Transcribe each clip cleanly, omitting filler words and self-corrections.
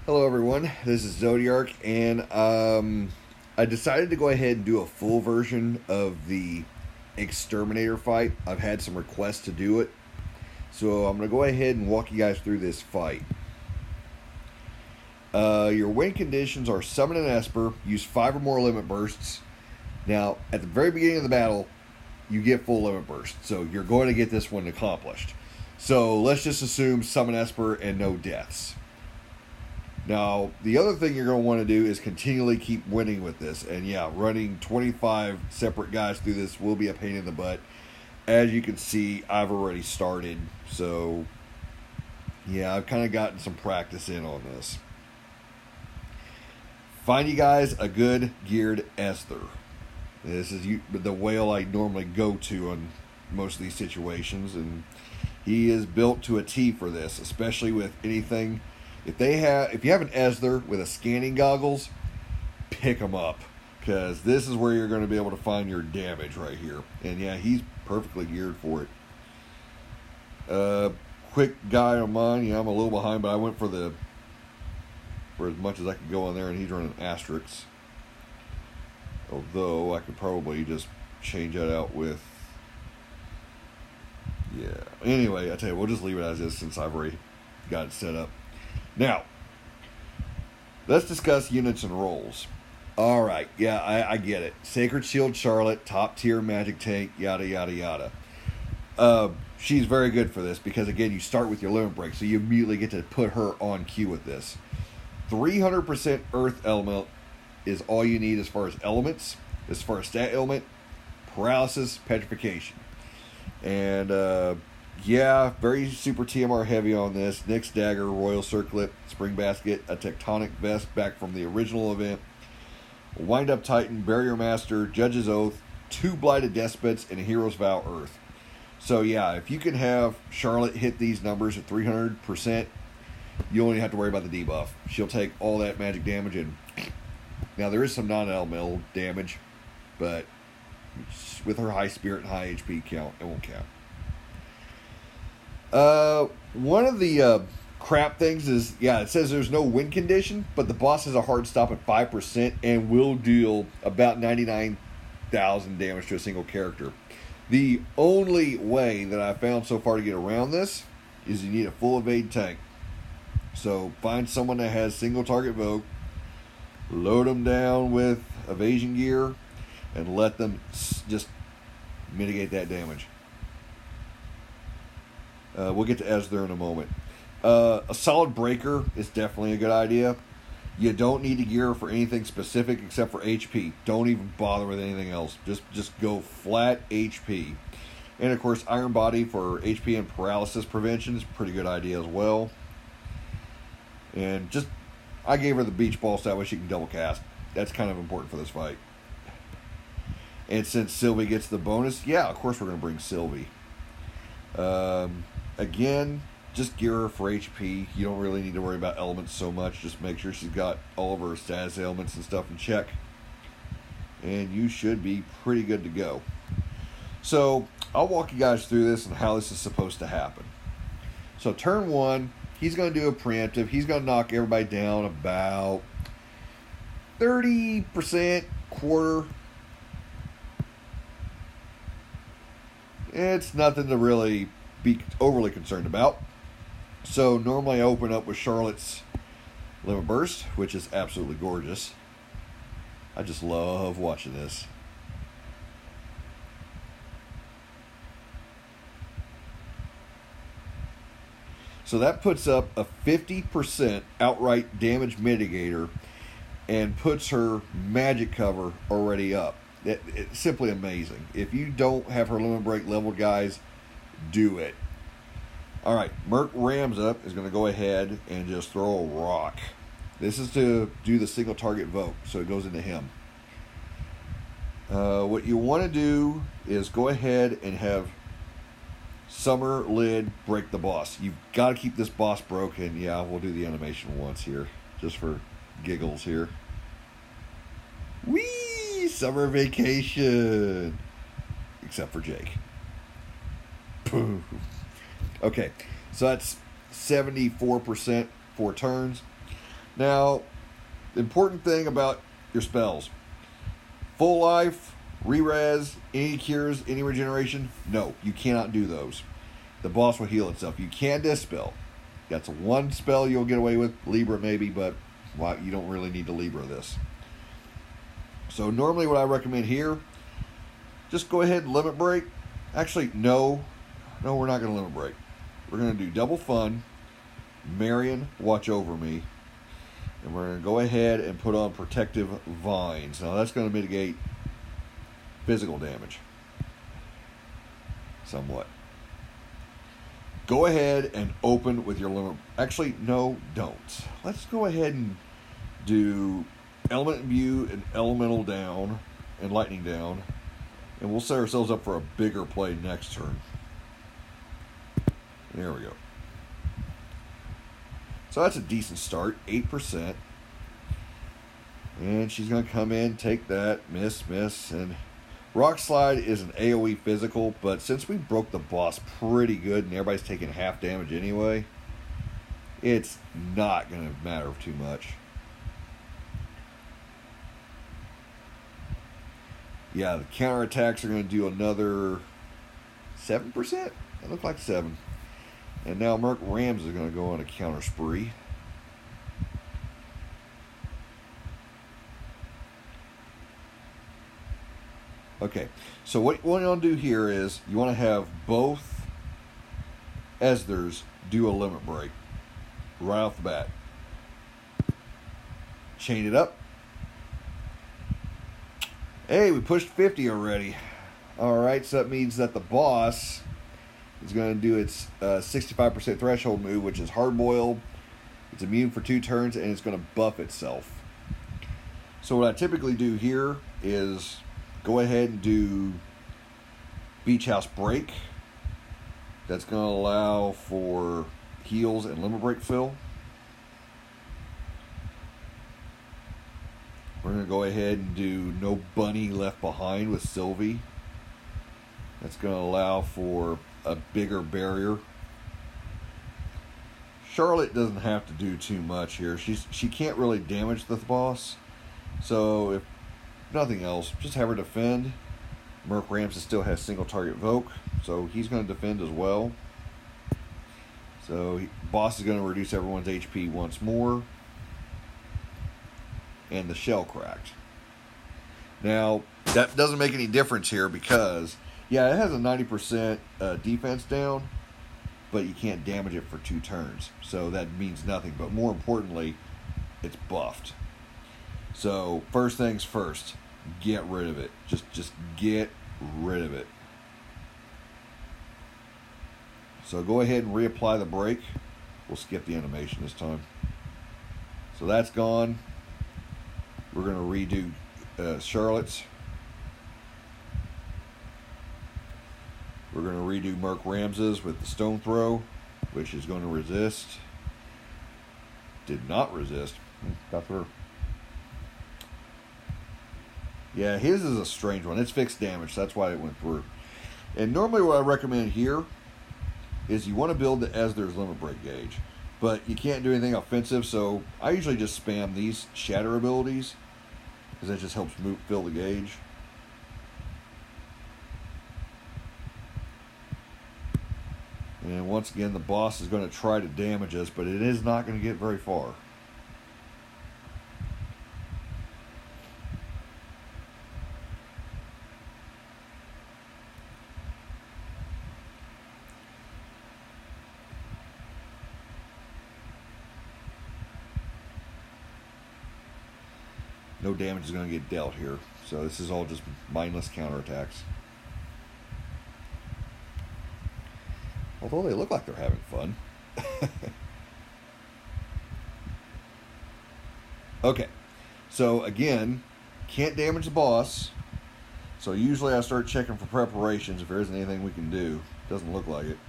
Hello, everyone. This is Zodiark, and I decided to go ahead and do a full version of the Exterminator fight. I've had some requests to do it, so I'm going to go ahead and walk you guys through this fight. Your win conditions are summon an Esper, use 5 or more limit bursts. Now, at the very beginning of the battle, you get full limit burst, so you're going to get this one accomplished. So let's just assume summon Esper and no deaths. Now, the other thing you're going to want to do is continually keep winning with this. And yeah, running 25 separate guys through this will be a pain in the butt. As you can see, I've already started. So, yeah, I've kind of gotten some practice in on this. Find you guys a good geared Esther. This is the whale I normally go to on most of these situations. And he is built to a T for this, especially with anything. If you have an Esther with a scanning goggles, pick them up, because this is where you're going to be able to find your damage right here. And yeah, he's perfectly geared for it. Quick guy on mine. Yeah, I'm a little behind, but I went for as much as I could go on there, and he's running asterisks. Although I could probably just change that out with. Yeah. Anyway, I tell you, we'll just leave it as is since I've already got it set up. Now, let's discuss units and roles. Alright, yeah, I get it. Sacred Shield Charlotte, top tier magic tank, yada, yada, yada. She's very good for this because, again, you start with your limit break, so you immediately get to put her on cue with this. 300% Earth element is all you need as far as elements. As far as stat element, paralysis, petrification. And, yeah, very super TMR heavy on this. Nyx Dagger, Royal Circlet, Spring Basket, a Tectonic Vest back from the original event, Wind Up Titan, Barrier Master, Judge's Oath, 2 Blighted Despots, and a Hero's Vow Earth. So yeah, if you can have Charlotte hit these numbers at 300%, you only have to worry about the debuff. She'll take all that magic damage, and now there is some non-elemental damage, but with her high spirit and high HP count, it won't count. One of the crap things is, yeah, it says there's no win condition, but the boss has a hard stop at 5% and will deal about 99,000 damage to a single character. The only way that I found so far to get around this is you need a full evade tank. So find someone that has single target Vogue, load them down with evasion gear, and let them just mitigate that damage. We'll get to Esther in a moment. A solid breaker is definitely a good idea. You don't need to gear for anything specific except for HP. Don't even bother with anything else. Just go flat HP. And of course, Iron Body for HP and paralysis prevention is a pretty good idea as well. And I gave her the beach ball so that way she can double cast. That's kind of important for this fight. And since Sylvie gets the bonus, yeah, of course we're going to bring Sylvie. Again, just gear her for HP. You don't really need to worry about elements so much. Just make sure she's got all of her status ailments and stuff in check. And you should be pretty good to go. So, I'll walk you guys through this and how this is supposed to happen. So, turn 1, he's going to do a preemptive. He's going to knock everybody down about 30%, quarter. It's nothing to really be overly concerned about. So normally I open up with Charlotte's Limit Burst, which is absolutely gorgeous. I just love watching this. So that puts up a 50% outright damage mitigator and puts her magic cover already up. It's simply amazing. If you don't have her limit break leveled, guys, do it. Alright, Merc Ramza is going to go ahead and just throw a rock. This is to do the single target vote, so it goes into him. What you want to do is go ahead and have Summer Lid break the boss. You've got to keep this boss broken. Yeah, we'll do the animation once here, just for giggles here. Whee! Summer vacation! Except for Jake. Poof. Okay, so that's 74% 4 turns. Now, the important thing about your spells: full life, re-res, any cures, any regeneration. No, you cannot do those. The boss will heal itself. You can dispel. That's one spell you'll get away with. Libra maybe, but you don't really need to Libra this. So normally what I recommend here, just go ahead and limit break. Actually, no, we're not going to limit break. We're going to do double fun. Marion, watch over me. And we're going to go ahead and put on protective vines. Now that's going to mitigate physical damage somewhat. Go ahead and open with your limit. Actually, no, don't. Let's go ahead and do element imbue and elemental down and lightning down. And we'll set ourselves up for a bigger play next turn. There we go. So that's a decent start, 8%. And she's going to come in, take that, miss, and Rock Slide is an AoE physical, but since we broke the boss pretty good and everybody's taking half damage anyway, it's not going to matter too much. Yeah, the counterattacks are going to do another 7%? That looked like 7. And now Merc Rams is going to go on a counter spree. Okay, so what you want to do here is you want to have both Esthers do a limit break right off the bat. Chain it up. Hey, we pushed 50 already. Alright, so that means that the boss is going to do its 65% threshold move, which is hard boiled. It's immune for 2 turns, and it's going to buff itself. So what I typically do here is go ahead and do Beach House Break. That's going to allow for heals and limit break fill. We're going to go ahead and do No Bunny Left Behind with Sylvie. That's going to allow for a bigger barrier. Charlotte doesn't have to do too much here. She can't really damage the boss. So if nothing else, just have her defend. Merc Ramses still has single target Voke, so he's going to defend as well. So boss is going to reduce everyone's HP once more. And the shell cracked. Now, that doesn't make any difference here because, yeah, it has a 90% defense down, but you can't damage it for 2 turns. So that means nothing. But more importantly, it's buffed. So first things first, get rid of it. Just get rid of it. So go ahead and reapply the break. We'll skip the animation this time. So that's gone. We're going to redo Charlotte's. We're going to redo Merc Ramses with the Stone Throw, which is going to resist. Did not resist. Got through. Yeah, his is a strange one. It's fixed damage, so that's why it went through. And normally what I recommend here is you want to build the Esther's limit break gauge. But you can't do anything offensive, so I usually just spam these shatter abilities, because that just helps fill the gauge. And once again, the boss is going to try to damage us, but it is not going to get very far. No damage is going to get dealt here. So this is all just mindless counterattacks. Although they look like they're having fun. Okay. So again, can't damage the boss. So usually I start checking for preparations if there isn't anything we can do. Doesn't look like it.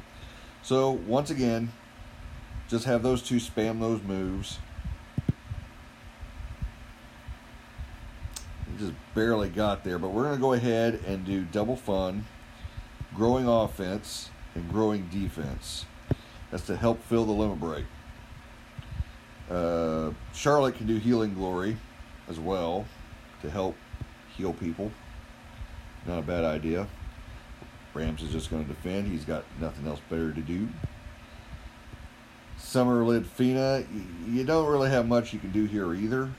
So once again, just have those two spam those moves. Just barely got there, but we're going to go ahead and do double fun, growing offense, and growing defense. That's to help fill the limit break. Charlotte can do Healing Glory as well to help heal people. Not a bad idea. Rams is just going to defend. He's got nothing else better to do. Summer Lidfina, you don't really have much you can do here either.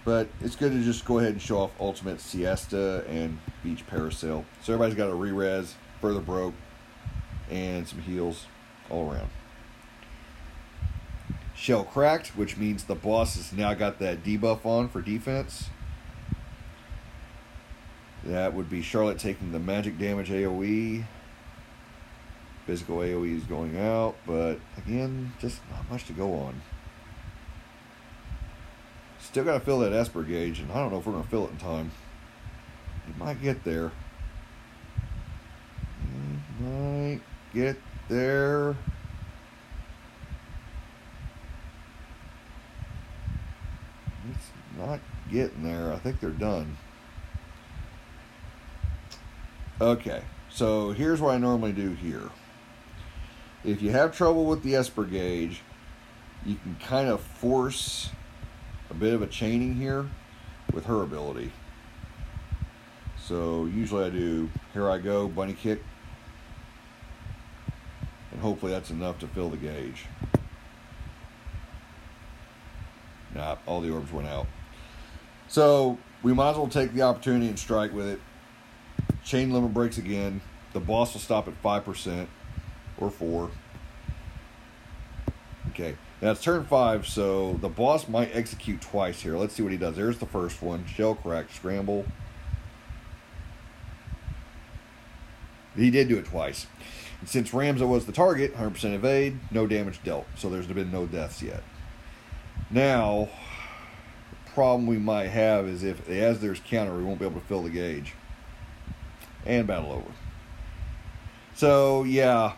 But it's good to just go ahead and show off Ultimate Siesta and Beach Parasail. So everybody's got a re-res, Further Broke, and some heals all around. Shell Cracked, which means the boss has now got that debuff on for defense. That would be Charlotte taking the magic damage AoE. Physical AoE is going out, but again, just not much to go on. Still got to fill that Esper gauge, and I don't know if we're going to fill it in time. It might get there. It might get there. It's not getting there. I think they're done. Okay, so here's what I normally do here. If you have trouble with the Esper gauge, you can kind of force a bit of a chaining here with her ability. So usually I do Here I Go, Bunny Kick, and hopefully that's enough to fill the gauge. Nah, all the orbs went out. So we might as well take the opportunity and strike with it. Chain limit breaks again. The boss will stop at 5% or 4. Okay, now it's turn 5, so the boss might execute twice here. Let's see what he does. There's the first one. Shell Crack, Scramble. He did do it twice. And since Ramza was the target, 100% evade, no damage dealt. So there's been no deaths yet. Now, the problem we might have is if, as there's counter, we won't be able to fill the gauge. And battle over. So, yeah,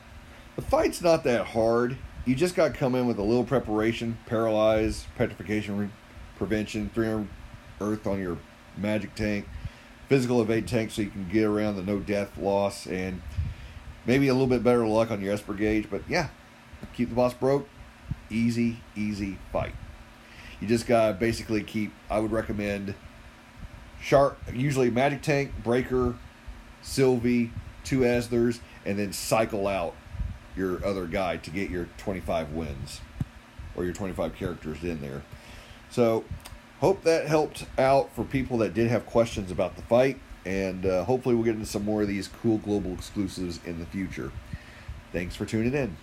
the fight's not that hard. You just got to come in with a little preparation, paralyze, petrification prevention, 300 earth on your magic tank, physical evade tank so you can get around the no death loss, and maybe a little bit better luck on your Esper gauge. But yeah, keep the boss broke. Easy, easy fight. You just got to basically keep, I would recommend, usually magic tank, breaker, Sylvie, 2 Aslers, and then cycle out your other guy to get your 25 wins or your 25 characters in there. So hope that helped out for people that did have questions about the fight, and hopefully we'll get into some more of these cool global exclusives in the future. Thanks for tuning in.